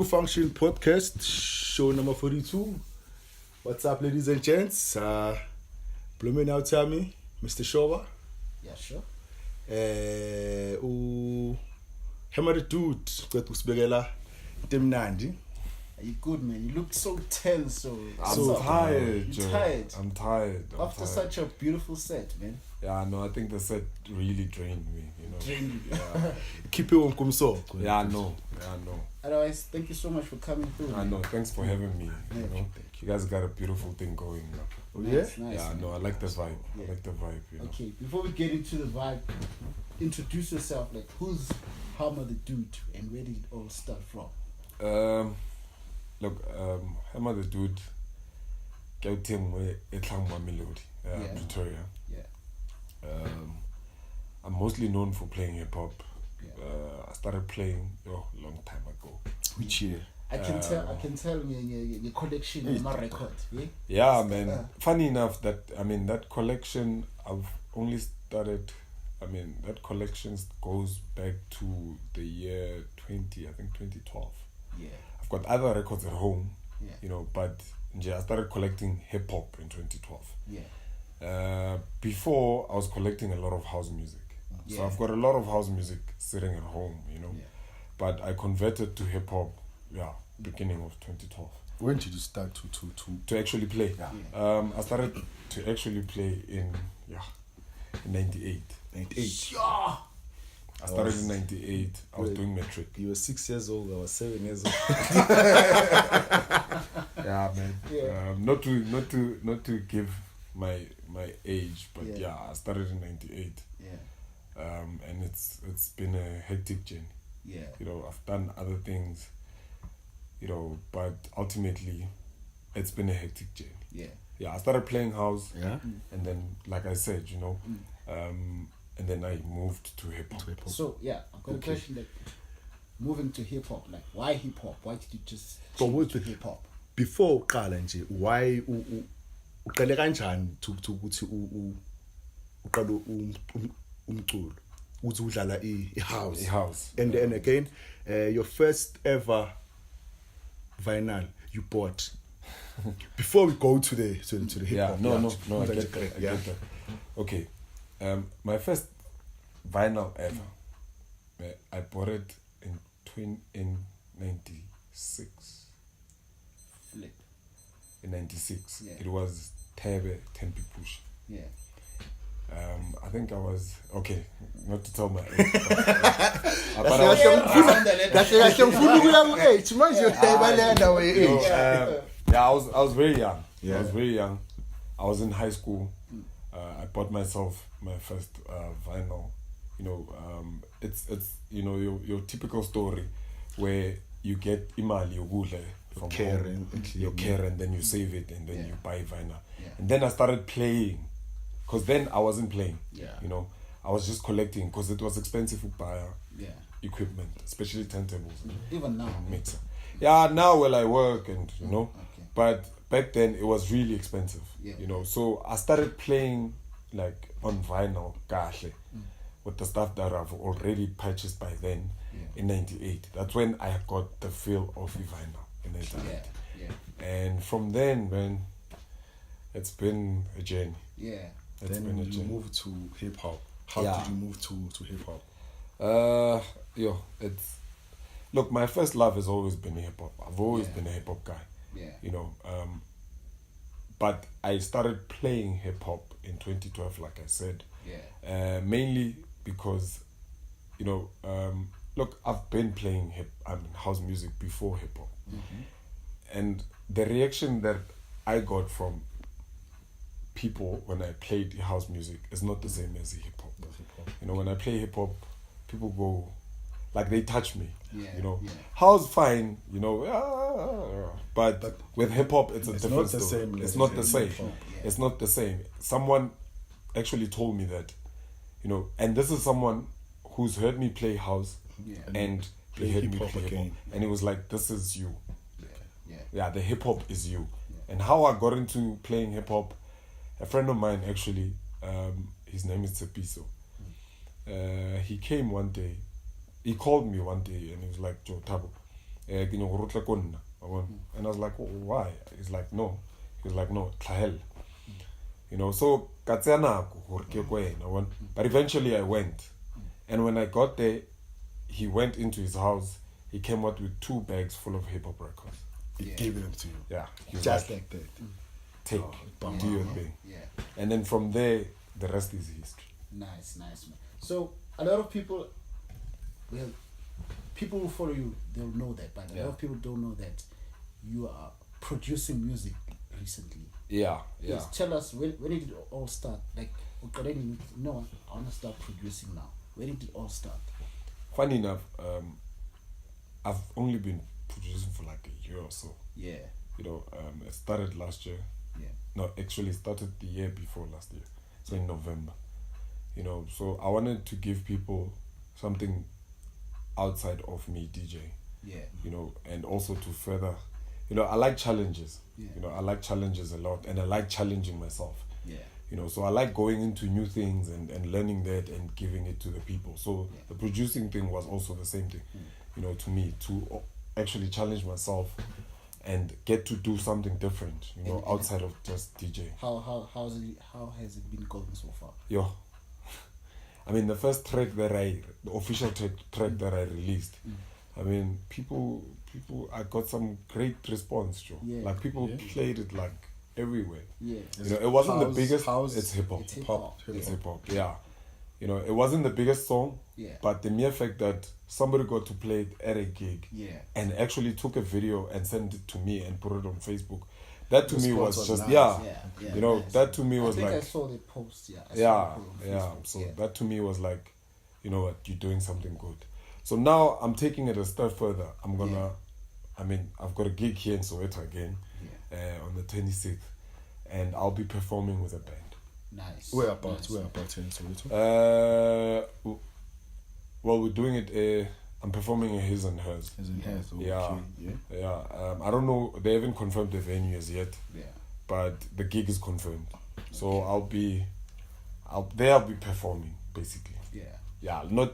Mkhukhu Funsion Podcast, show number 42. What's up, ladies and gents? Blooming out Tammy, Mr. Shoba. Yeah, sure. HammaTheDude, kwethu sibekela temnandi. Are you good, man? You look so tense. I'm tired, You're Joe. tired. I'm tired. After such a beautiful set, man. Yeah, no, I think the set really drained me, Drained you. Yeah, Keep it on kumso. yeah, I know. Otherwise, thank you so much for coming through. I know. Thanks for having me. Yeah, You guys got a beautiful thing going. Oh, yeah? Nice, Yeah, man. I like the vibe. Yeah. I like the vibe. Okay, before we get into the vibe, introduce yourself. Like, who's HammaTheDude and where did it all start from? Look, HammaTheDude, Gauteng Etlangwa Melody, Yeah. Pretoria. Yeah. I'm mostly known for playing hip hop. Yeah. I started playing a long time ago. Which year? I can tell your collection in my record. Yeah. Yeah, man. Funny enough that collection I've only started. That collection goes back to the year 2012. Yeah. I've got other records at home, Yeah. but I started collecting hip hop in 2012. Yeah. Before I was collecting a lot of house music. So Yeah. I've got a lot of house music sitting at home, Yeah. But I converted to hip hop, beginning of 2012. When did you start To actually play. Yeah. I started to actually play in 98. 98? Yeah. I started in 98. I was doing metric. You were 6 years old, I was 7 years old. Yeah, man. Yeah. Not to give my age, but Yeah. I started in 98. Yeah. And it's been a hectic journey. Yeah. I've done other things, but ultimately it's been a hectic journey. Yeah. Yeah, I started playing house, Yeah? and then, like I said, and then I moved to hip hop. So I've got a question. That moving to hip hop, like why hip hop? Why did you just So change to hip hop? Before uqala nje, why uqale kanjani to ukuthi uqala umculo? Uthi udlala i-house. House. And again, your first ever vinyl you bought. Before we go to the hip Yeah, hop. no, I get that. I Yeah. get that. Okay, my first vinyl ever, I bought it in 96. Flip. In 96, Yeah. it was Phephe Tempi Push. Yeah. I think I was okay. Not to tell my age, but I was very young. Yeah. I was very young. I was in high school. I bought myself my first vinyl. It's your typical story where you get imali yokudla from home, your care, and then you save it, and then you buy vinyl. Yeah. And then I started playing, because then I wasn't playing. Yeah. I was just collecting because it was expensive to buy Yeah. equipment, especially turntables. Even now. Mixer. Yeah, now well I work and Okay. but back then it was really expensive. Yeah. So I started playing like on vinyl, kahle, with the stuff that I've already purchased by then in 98. That's when I got the feel of vinyl in 98. Yeah. And from then, man, it's been a journey. Yeah. It's Then been a you journey. moved to hip hop. How Yeah. did you move to hip hop? Look, my first love has always been hip hop. I've always Yeah. been a hip hop guy. Yeah. But I started playing hip hop in 2012, like I said, Yeah. mainly because, look, I've been playing house music before hip hop, and the reaction that I got from people when I played house music is not the same as hip hop. When I play hip hop, people go like they touch me. Yeah. House fine, but with hip hop it's a It's different not the story. same It's as not the hip same. hop. Yeah. It's not the same. Someone actually told me that, and this is someone who's heard me play house and Play he heard me hip-hop play hip hop, again. and he was like, "This is you." Yeah. The hip hop is you. And how I got into playing hip hop, a friend of mine actually, his name is Tsepiso. He came one day, he called me one day and he was like, "Joe Tabo, And I was like, oh, why? He's like, no. He's like, no, tlahel. So but eventually I went. And when I got there, he went into his house. He came out with 2 bags full of hip hop records. He gave them to you. Yeah. He was Just like that. Take, do your thing. Yeah. And then from there, the rest is history. Nice, man. So a lot of people, people who follow you, they'll know that, but a lot of people don't know that you are producing music recently. Yeah. Please tell us, when did it all start? Like, no, I want to start producing now. Where did it all start? Funny enough, I've only been producing for like a year or so. Yeah. It started last year. Yeah. No, actually, it started the year before last year. So in November. So I wanted to give people something outside of me DJing. Yeah. And also to further, I like challenges. Yeah. I like challenges a lot, and I like challenging myself. Yeah. So I like going into new things and learning that and giving it to the people. So the producing thing was also the same thing, to me, to actually challenge myself and get to do something different, outside of just DJing. How has it been going so far? I mean, the first track the official track that I released, I mean, people, I got some great response, Joe. Yeah. Like people played it like everywhere. Yeah. It wasn't the biggest. House, it's hip hop. It's hip-hop. It's hip hop. Yeah. It wasn't the biggest song. Yeah. But the mere fact that somebody got to play it at a gig. Yeah. And actually took a video and sent it to me and put it on Facebook. That to me was just nice. Yeah, nice. That to me was I think like I saw the post. yeah. So that to me was like, you know what, you're doing something good. So now I'm taking it a step further. I'm gonna, I've got a gig here in Soweto again, on the 26th, and I'll be performing with a band. Nice. Whereabouts in Soweto? Well, we're doing it. I'm performing in His and Hers. His and Hers. Okay. Yeah. I don't know. They haven't confirmed the venue as yet. Yeah. But the gig is confirmed. So I'll be performing basically. Yeah. Yeah, not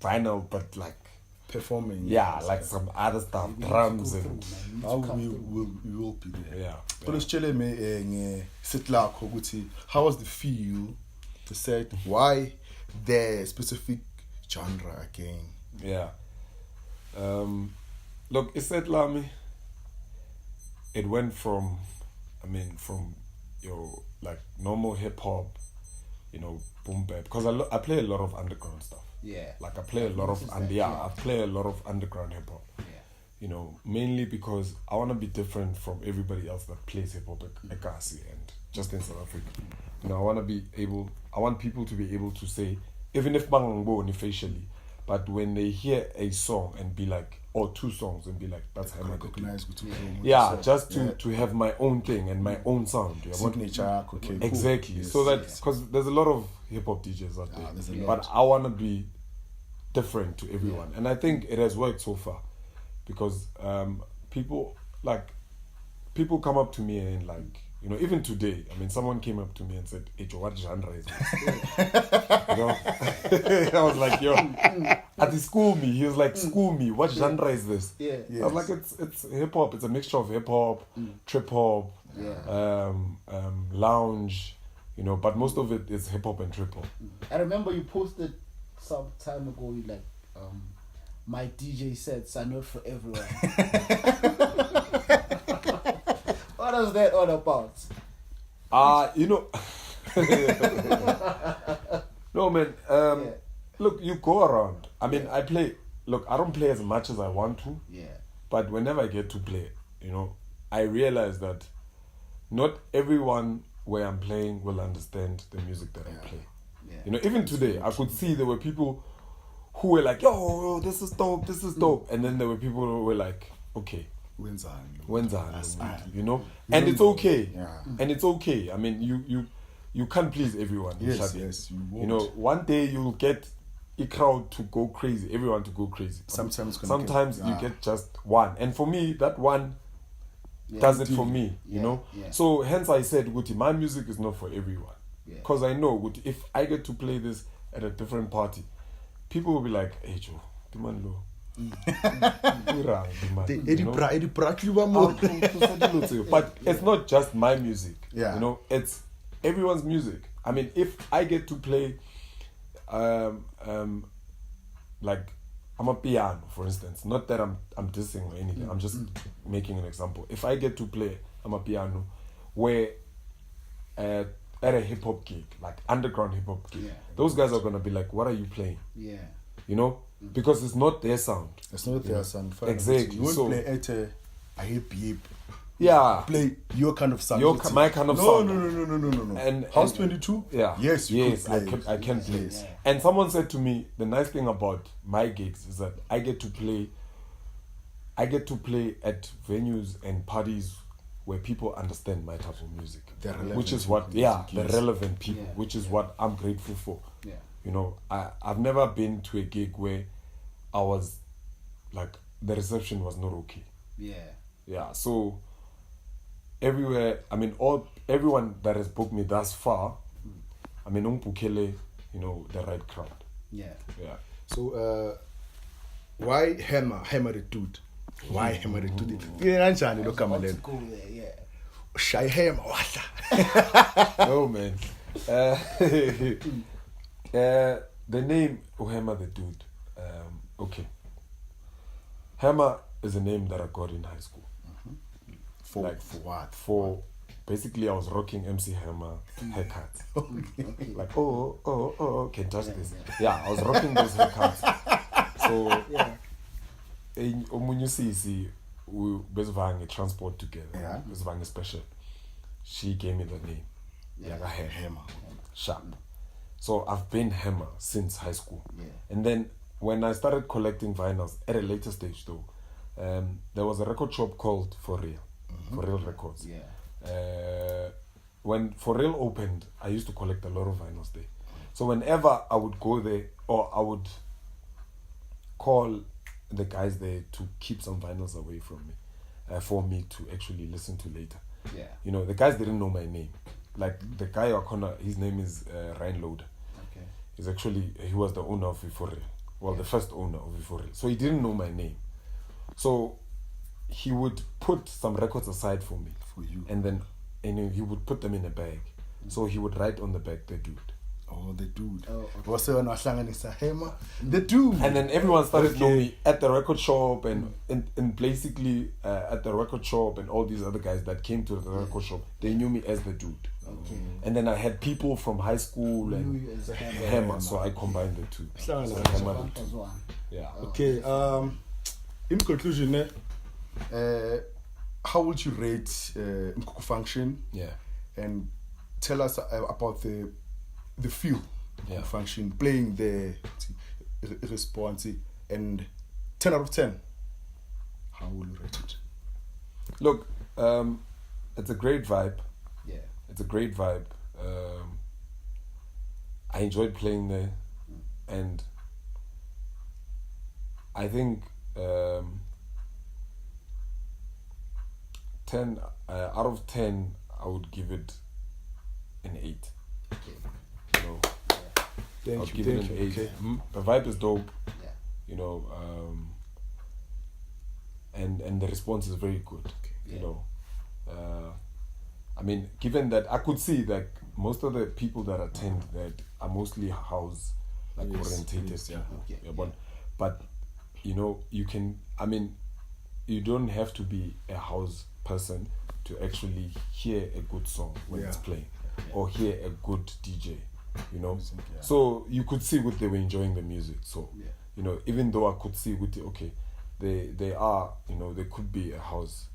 final, but like performing. Yeah, like some other stuff, drums and. We will be there. Yeah. But tell me, how was the feel to say why the specific genre again? Yeah. Look, it's said Lami. It went from your like normal hip hop, boom bap, because I play a lot of underground stuff. Yeah. Like I play a lot of I play a lot of underground hip hop. Yeah. Mainly because I want to be different from everybody else that plays hip hop at Kasi and just in South Africa. I want people to be able to say, even if bangangbo facially, but when they hear a song and be like, or 2 songs and be like, that's HammaTheDude. Yeah, just to have my own thing and my own sound. Signature, okay, exactly. Cool. Yes, so that because there's a lot of hip hop DJs out there, but I want to be different to everyone, and I think it has worked so far because people come up to me and like. Even today, someone came up to me and said, "Hey, Joe, what genre is this?" I was like, "Yo," at school me. He was like, "School me. What genre is this?" Yeah. I was like, "It's hip hop. It's a mixture of hip hop, trip hop, lounge, but most of it is hip hop and trip hop." I remember you posted some time ago. You like, my DJ sets are not for everyone. What is that all about? No man. Look, you go around. I play. Look, I don't play as much as I want to. Yeah. But whenever I get to play, I realize that not everyone where I'm playing will understand the music that I play. Yeah. Even today, I could see there were people who were like, "Yo, this is dope, this is dope," and then there were people who were like, "Okay. When's and it's okay. And it's okay. You can't please everyone. Yes, you won't. One day you'll get a crowd to go crazy, everyone to go crazy. Sometimes you get just one. And for me, that one does it for me, Yeah. So hence I said, Guti, my music is not for everyone. Because I know, Guti, if I get to play this at a different party, people will be like, "Hey Joe, But it's not just my music. Yeah. You know, it's everyone's music. I mean, if I get to play, like I'm a piano, for instance. Not that I'm dissing or anything. I'm just making an example. If I get to play, I'm a piano, where at a hip hop gig, like underground hip hop gig, those guys are gonna be like, "What are you playing?" Yeah. You know, because it's not their sound. It's not their sound. Exactly. You won't So- play at a hip. Yeah. Play your kind of sound. My kind of no, sound. No. And House 22? Yeah. Yes, I can play. Yes. And someone said to me, the nice thing about my gigs is that I get to play at venues and parties where people understand my type of music. Which is what, the relevant people, which is what I'm grateful for. Yeah. You know, I've never been to a gig where I was like, the reception was not okay. Yeah. Yeah, so everywhere, I mean, everyone that has booked me thus far, I mean, umpukele, you know, the right crowd. Yeah. Yeah. So, why HammaTheDude? Why HammaTheDude? Kanjani lo gama lelo? Go there, yeah. Shy Hammer, what? Oh, man. The name HammaTheDude, okay. Hammer is a name that I got in high school. For what? For basically, I was rocking MC Hammer haircuts. Like, can't touch this. Yeah, I was rocking those haircuts. So, in Omunyusisi, we basically transport together. Yeah. Basically special. She gave me the name. Yeah, Hammer. Sharp. So I've been Hammer since high school. Yeah. And then when I started collecting vinyls at a later stage, though, there was a record shop called For Real. For Real Records. Yeah. When For Real opened, I used to collect a lot of vinyls there. So whenever I would go there, or I would call the guys there to keep some vinyls away from me, for me to actually listen to later. Yeah. You know, the guys didn't know my name. Like the guy his name is Ryan Loader. Okay. He was the owner of For Real. Well, the first owner of For Real. So he didn't know my name. So he would put some records aside for me. For you. And then he would put them in a bag. So he would write on the bag, "The Dude." Oh, the dude. Oh, okay. What's the Hammer? The dude. And then everyone started knowing me at the record shop and basically at the record shop, and all these other guys that came to the record shop, they knew me as The Dude. Okay. And then I had people from high school and You as a Hammer, so I combined the two. Hammer. So One plus one. Yeah. Okay. In conclusion, how would you rate Mkhukhu Function? Yeah. And tell us about the feel of Function, playing the response, and 10 out of 10. How will you rate it? Look, it's a great vibe. Yeah. It's a great vibe. I enjoyed playing there, and I think 10 out of 10, I would give it an 8. Okay. You know, Thank I'll you. give it an 8. Okay. The vibe is dope. Yeah. You know, and the response is very good. Yeah. You know, I mean, given that I could see that most of the people that attend that are mostly house orientated. Yeah. Okay. Yeah, but you know, you don't have to be a house person to actually hear a good song when it's playing, or hear a good DJ. You know, so you could see what they were enjoying the music. So you know, even though I could see with they are, you know, they could be a house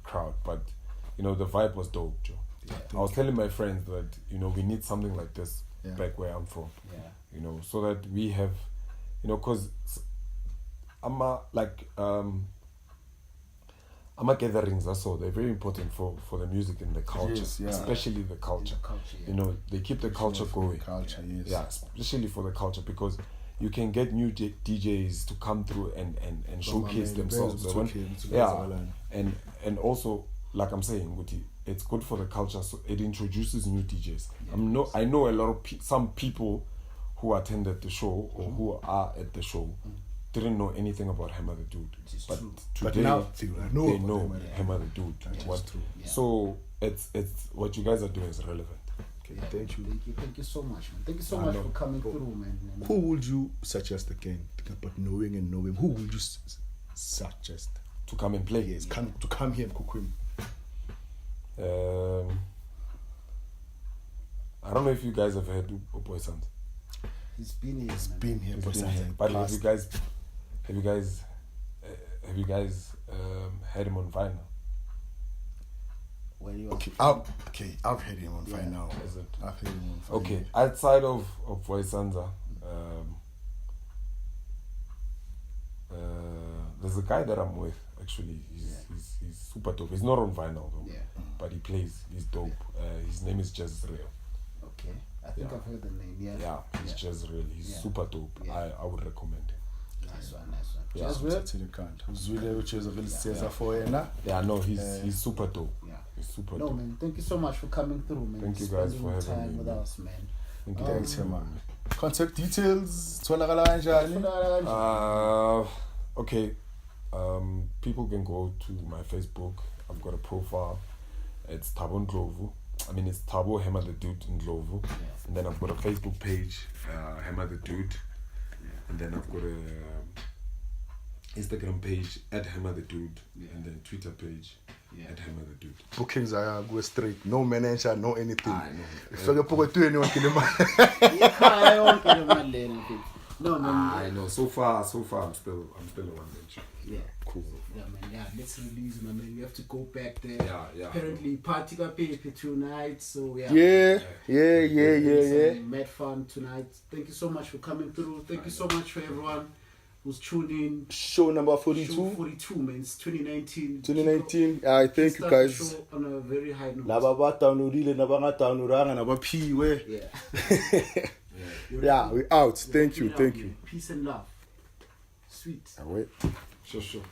crowd, but you know, the vibe was dope, Joe. Yeah. I was telling my friends that, you know, we need something like this back where I'm from. Yeah. You know, so that we have, you know, because gatherings also, they're very important for the music and the culture, especially the culture. You know, they keep the culture going. Culture, yes. Yeah, especially for the culture, because you can get new DJs to come through and showcase themselves. And also, like I'm saying, Guti, it's good for the culture, so it introduces new DJs. I know a lot of some people who attended the show or who are at the show didn't know anything about HammaTheDude. But today now they know HammaTheDude. So it's what you guys are doing is relevant. Okay, thank you. Thank you so much, man. Thank you so much for coming through, man. Who would you suggest again? But knowing, who would you suggest To come and play? Yes, to come here, Mkhukhu. I don't know if you guys have heard of Boy Sons. He's been here. But have you guys heard him on vinyl? I've heard him on vinyl. Is it? I've heard him on vinyl. Okay, outside of Boy Sansa, there's a guy that I'm with. Actually, he's super dope. He's not on vinyl though, but he plays. He's dope. His name is Jezreel. Okay, I think I've heard the name. Yeah, he's Jezreel. He's super dope. Yeah. I would recommend him. Nice one. Yeah. Yeah, no, he's super dope. Yeah. He's super No, dope. man, thank you so much for coming through, man. Thank you guys for having time me, with man. us, man. Thank you. Thanks, man. Contact details. Tholakala kanjani? Okay. People can go to my Facebook. I've got a profile. It's Thabo Ndlovu. It's Thabo HammaTheDude Ndlovu. And then I've got a Facebook page, HammaTheDude. And then I've got a Instagram page at HammaTheDude. And then Twitter page at HammaTheDude. Bookings are go straight. No manager, no anything. I know. If you get to anyone, kill him. No, man. I know. So far, I'm still a one bench. Yeah. Cool. Yeah, man. Yeah, let's release, man. We have to go back there. Yeah. Apparently, party got Phephe tonight, so yeah. Yeah. Mad fun tonight. Thank you so much for coming through. Thank you so much for everyone who's tuned in. Show number 42. Show 42, man. It's 2019. 2019. I thank you guys. The show on a very high note. Yeah, we out. Thank you. Peace and love. Sweet. Wait. Sure.